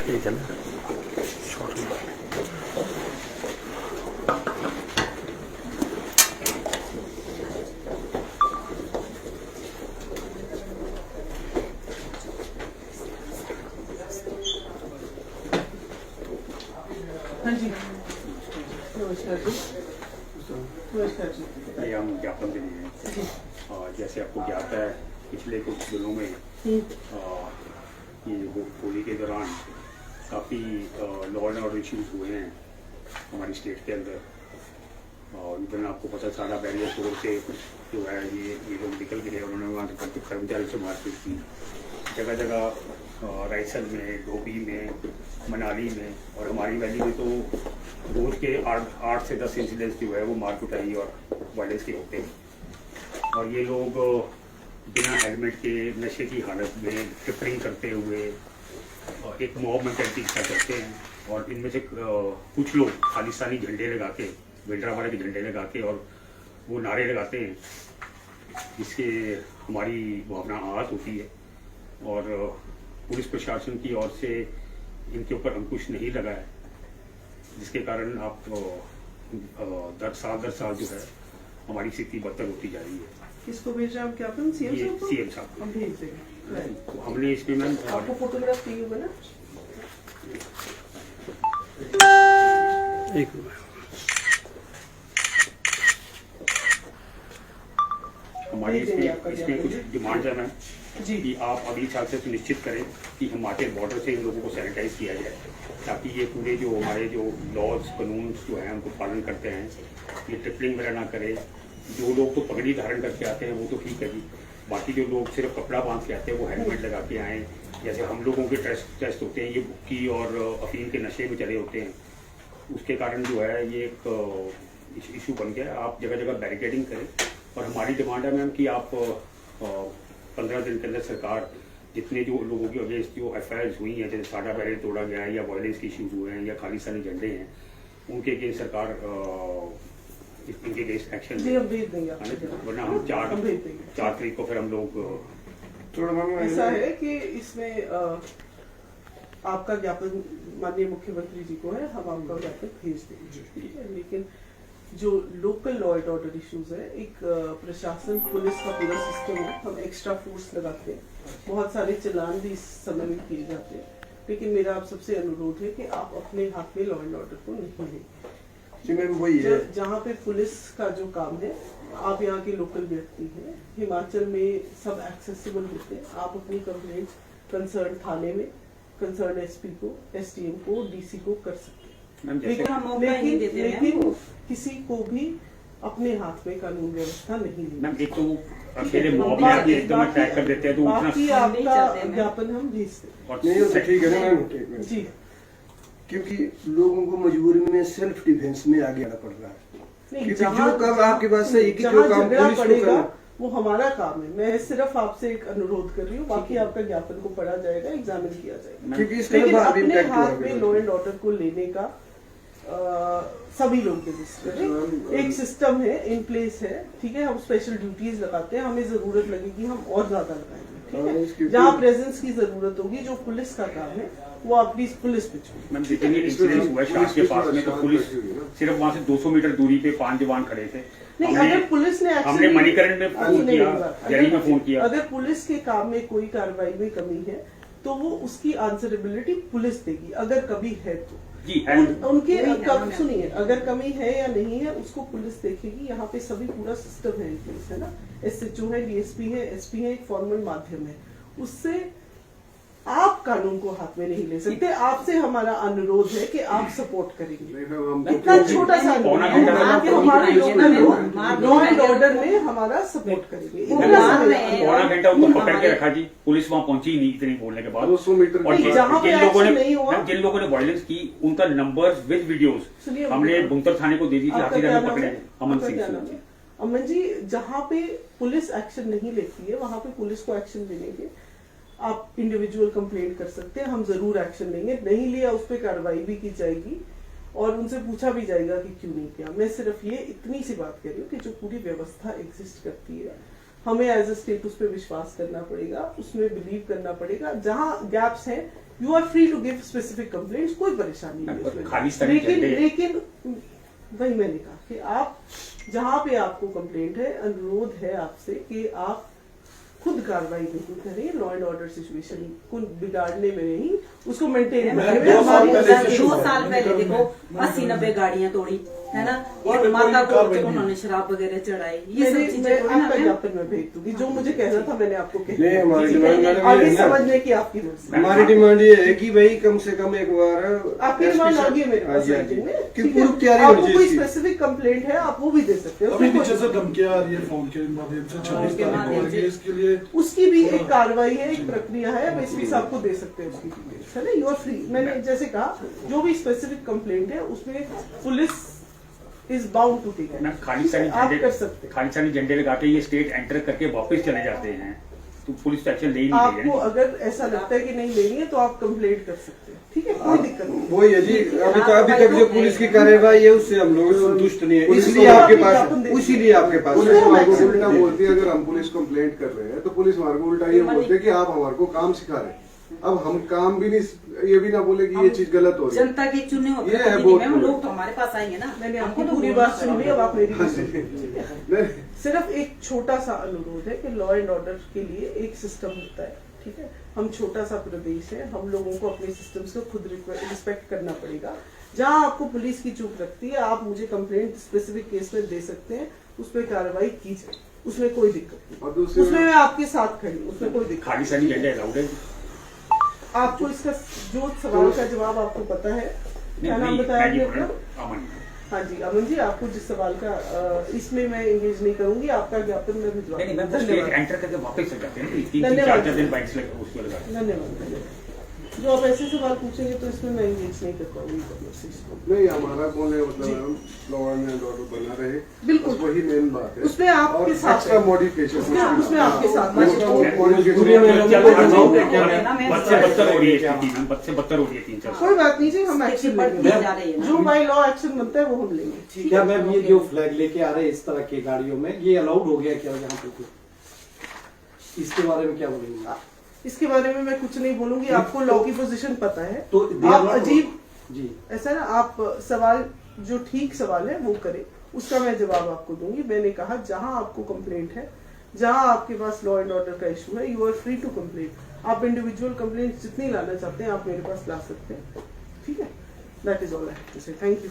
ठीक है ना। हाँ जी, नमस्कार जी। नमस्कार जी। ये हम ज्ञापन दे रहे हैं। जैसे आपको ज्ञात है पिछले कुछ दिनों में ये होली के दौरान काफ़ी लॉ एंड ऑर्डर इश्यूज हुए हैं हमारी स्टेट के अंदर। और इवन आपको पता सारा बैरियर तोड़ के जो है ये लोग निकल गए, उन्होंने वहाँ के कर्मचारी से मारपीट की जगह जगह, रायसन में, डोभी में, मनाली में और हमारी वैली में तो रोज के 8 से 10 इंसिडेंट्स जो है वो मार कुटाई और वायलेंस के होते हैं। और ये लोग बिना हेलमेट के नशे की हालत में ट्रिपलिंग करते हुए एक मॉब मेंटालिटी का करते हैं। और इनमें से कुछ लोग खालिस्तानी झंडे लगा के, भिंडरावाला के झंडे लगा के और वो नारे लगाते हैं, जिससे हमारी भावना आहत होती है। और पुलिस प्रशासन की ओर से इनके ऊपर अंकुश नहीं लगा है, जिसके कारण आप दर साल जो है हमारी स्थिति बदतर होती जा रही है। किसको भेज रहे हैं आप ज्ञापन? सीएम साहब हम भेज देंगे। तो हमने इसमें मैम आपको फोटोग्राफ चाहिए होगा ना? एक हमारी इसमें कुछ डिमांड है मैम जी कि आप अगली साल से सुनिश्चित करें कि हिमाचल बॉर्डर से इन लोगों को सैनिटाइज किया जाए, ताकि ये पूरे जो हमारे जो लॉज कानून जो हैं उनको पालन करते हैं, ये ट्रिपलिंग वगैरह ना करें। जो लोग तो पगड़ी धारण करके आते हैं वो तो ठीक है जी, बाकी जो लोग सिर्फ कपड़ा बांध के आते हैं वो हेलमेट लगा के आएँ। जैसे हम लोगों के टेस्ट होते हैं, ये भुक्की और अफीम के नशे में चले होते हैं, उसके कारण जो है ये एक इशू बन गया। आप जगह जगह बैरिकेडिंग करें। और हमारी डिमांड है मैम कि आप 15 दिन के अंदर सरकार जितने जो लोगों के अगेंस्ट जो FIRs हुई हैं, जैसे साडा बैरियर तोड़ा गया है या वायलेंस के इश्यूज हुए हैं या खालिस्तानी झंडे हैं, उनके अगेंस्ट सरकार इनके अगेंस्ट एक्शन जी हम भेज देंगे वरना हम 4 तारीख को फिर हम लोग ऐसा है कि इसमें आपका ज्ञापन माननीय मुख्यमंत्री जी को है, हम आपका ज्ञापन भेज देंगे, ठीक है। लेकिन जो local law and order issues है, एक प्रशासन पुलिस का पूरा सिस्टम है, हम एक्स्ट्रा फोर्स लगाते हैं, बहुत सारे चलान भी इस समय में किए जाते हैं। लेकिन मेरा आप सबसे अनुरोध है कि आप अपने हाथ में लॉ एंड ऑर्डर को नहीं लें। वही है जहाँ पे पुलिस का जो काम है, आप यहाँ के लोकल व्यक्ति हैं, हिमाचल में सब एक्सेसिबल होते हैं। आप अपनी कंप्लेंट कंसर्न थाने में, कंसर्न SP को, SDM को, DC को कर सकते हैं। लेकिन किसी को भी अपने हाथ में कानून व्यवस्था नहीं लेनी। एक तो अकेले मॉब में आके एकदम अटैक कर देते हैं, तो बाकी आपका ज्ञापन हम भेजते नहीं होता, ठीक है ना मैम जी। क्योंकि लोगों को मजबूरी में सेल्फ डिफेंस में आगे आना पड़ रहा है। क्योंकि जो काम आपके पास है, जो काम पुलिस को पड़ेगा वो हमारा काम है। मैं सिर्फ आपसे एक अनुरोध कर रही हूँ, बाकी आपका ज्ञापन को पढ़ा जाएगा, एग्जामिन किया जाएगा। क्योंकि अपने हाथ में लॉ एंड ऑर्डर को लेने का सभी लोग रजिस्टर है, एक सिस्टम है, इन प्लेस है, ठीक है। हम स्पेशल ड्यूटीज लगाते हैं, हमें जरूरत लगेगी हम और ज्यादा लगाएंगे, ठीक है। जहाँ प्रेजेंस की जरूरत होगी, जो पुलिस का काम है वो आप प्लीज पुलिस पे छोड़िए। मैम जितनी इंसिडेंट हुआ शाह के पास में, तो पुलिस सिर्फ वहाँ से 200 मीटर दूरी पे 5 जवान खड़े थे। नहीं, अगर पुलिस ने हमने मणिकरण में फोन किया, दिल्ली में फोन किया। अगर पुलिस के काम में कोई कार्रवाई में कमी है तो वो उसकी आंसरेबिलिटी पुलिस देगी, अगर कभी है तो जी उनके कब सुनिए, अगर कमी है या नहीं है उसको पुलिस देखेगी। यहाँ पे सभी पूरा सिस्टम है, है ना। SHO है, DSP है, SP है, एक फॉर्मल माध्यम है, उससे आप कानून को हाथ में नहीं ले सकते। आपसे हमारा अनुरोध है कि आप सपोर्ट करेंगे। इतना छोटा सा हमारे लॉ एंड ऑर्डर में हमारा सपोर्ट करेंगे। पौना घंटा उनको पकड़ के रखा जी, पुलिस वहाँ पहुंची नहीं इतनी बोलने के बाद। 200 मीटर और जिन लोगों ने वायलेंस की उनका नंबर विद वीडियोस हमने बुंतर थाने को दे दी थी। हाथी में पकड़े अमन सिंह। अमन जी, जहाँ पे पुलिस एक्शन नहीं लेती है वहाँ पे पुलिस को एक्शन लेने के आप इंडिविजुअल कंप्लेंट कर सकते हैं, हम जरूर एक्शन लेंगे। नहीं लिया उस पर कार्रवाई भी की जाएगी और उनसे पूछा भी जाएगा कि क्यों नहीं किया। मैं सिर्फ ये इतनी सी बात कह रही हूँ कि जो पूरी व्यवस्था एग्जिस्ट करती है, हमें एज अ स्टेट उस पर विश्वास करना पड़ेगा, उसमें बिलीव करना पड़ेगा। जहां गैप्स हैं, you are free to give specific complaints, कोई परेशानी नहीं है उसमें। लेकिन वही मैंने कहा कि आप जहां पे आपको कंप्लेंट है, अनुरोध है आपसे कि आप खुद कार्रवाई नहीं करें, लॉ एंड ऑर्डर सिचुएशन को बिगाड़ने में नहीं, उसको मेंटेन करने में। 2 साल पहले देखो 80-90 गाड़ियां तोड़ी है ना, और माता को उन्होंने शराब वगैरह चढ़ाई, ये सब चीजें आपका ज्ञापन मैं भेज दूंगी। जो मुझे कहना था मैंने आपको कह नहीं, हमारी डिमांड आगे समझने की आपकी मर्जी। हमारी डिमांड ये है कि भाई कम से कम एक बार आपकी डिमांड आ गई है मेरे पास कि राइटिंग में, पूर्व तैयारी होनी आपको कोई चाहिए। स्पेसिफिक कंप्लेंट है आप वो भी दे सकते हो। अभी नीचे से धमकियां आ रही है फोन के माध्यम से 26 तारीख को आएगी, इसके लिए उसकी भी एक कार्रवाई है, एक प्रक्रिया है, आप एसपी साहब को दे सकते हैं उसकी डिटेल्स, है ना, यू आर फ्री। मैंने जैसे कहा जो भी स्पेसिफिक कंप्लेंट है उसमें police is bound to take ना खालिस्तानी आप झंडे कर सकते हैं। खालिस्तानी झंडे लगा के ये स्टेट एंटर करके वापस चले जाते हैं तो पुलिस तो एक्शन ले ही नहीं रही आपको है। अगर ऐसा लगता है कि नहीं लेनी है तो आप कंप्लेंट कर सकते हैं, ठीक है, कोई दिक्कत नहीं। वही है जी, अभी तक जो पुलिस की कार्यवाही है उससे हम लोग संतुष्ट नहीं है, इसलिए आपके पास इसीलिए आपके पास पुलिस हमारे को उल्टा बोलती है। अगर हम पुलिस कंप्लेंट कर रहे हैं तो पुलिस हमारे को उल्टा ये बोलते है कि आप हमारे को काम सिखा रहे हैं। अब हम काम भी नहीं, ये भी ना बोले कि ये चीज गलत हो रही है। जनता के चुने होते ये है हैं, बहुत मैम, लोग तो हमारे पास आएंगे ना। मैंने हमको आपकी तो पूरी बोलना बात सुन ली, अब आप मेरी भी हाँ सुनिए, जी। ठीक है? नहीं, सिर्फ एक छोटा सा अनुरोध है कि लॉ एंड ऑर्डर के लिए एक सिस्टम होता है, ठीक है। हम छोटा सा प्रदेश है, हम लोगों को अपने सिस्टम्स को खुद रिस्पेक्ट करना पड़ेगा। जहां आपको पुलिस की चूक लगती है आप मुझे कंप्लेंट स्पेसिफिक केस में दे सकते हैं, उस पर कार्रवाई की जाए, उसमें कोई दिक्कत और नहीं, दूसरी उसमें मैं आपके साथ खड़ी हूँ, उसमें कोई दिक्कत खालिस्तानी झंडे अलाउड है? आपको इसका जो सवाल का जवाब आपको पता है, क्या नाम बताया आपने अपना? अमन। हाँ जी अमन जी, आपको जिस सवाल का इसमें मैं एंगेज नहीं करूंगी, आपका ज्ञापन मैं भिजवा नहीं दूंगी। मैं स्टेट धन्यवाद एंटर करके वापस चले जाते हैं, 3-4 धन्यवाद। दिन बाइक्स लगे उसमें लगा। धन्यवाद। जो आप ऐसे सवाल पूछेंगे तो इसमें मैं एंगेज नहीं कर पाऊंगी conversation को। नहीं, हमारा कौन है, मतलब लॉ एंड ऑर्डर बना रहे, बिल्कुल। बस वही मेन बात है। उसमें आपके और साथ एक्स्ट्रा है। मॉडिफिकेशन उसमें आपके साथ है। बद से बदतर हो रही है स्थिति, बद से बदतर हो रही है 3-4 कोई बात नहीं जी, हम एक्शन लेंगे, जा रही है ना। जो बाई लॉ एक्शन बनता है वो हम लेंगे, ठीक क्या है। मैम ये जो फ्लैग लेके आ रहे हैं इस तरह की गाड़ियों में, ये अलाउड हो गया क्या यहाँ पे? इसके बारे में क्या बोलेंगे? इसके बारे में मैं कुछ नहीं बोलूंगी, आपको लॉ की पोजीशन पता है, तो आप अजीब जी ऐसा ना, आप सवाल जो ठीक सवाल है वो करें, उसका मैं जवाब आपको दूंगी। मैंने कहा जहां आपको कंप्लेंट है, जहां आपके पास लॉ एंड ऑर्डर का इशू है, you are free to complaint. आप इंडिविजुअल कंप्लेंट जितनी लाना चाहते हैं आप मेरे पास ला सकते हैं, ठीक है। That is all I have to say, thank you.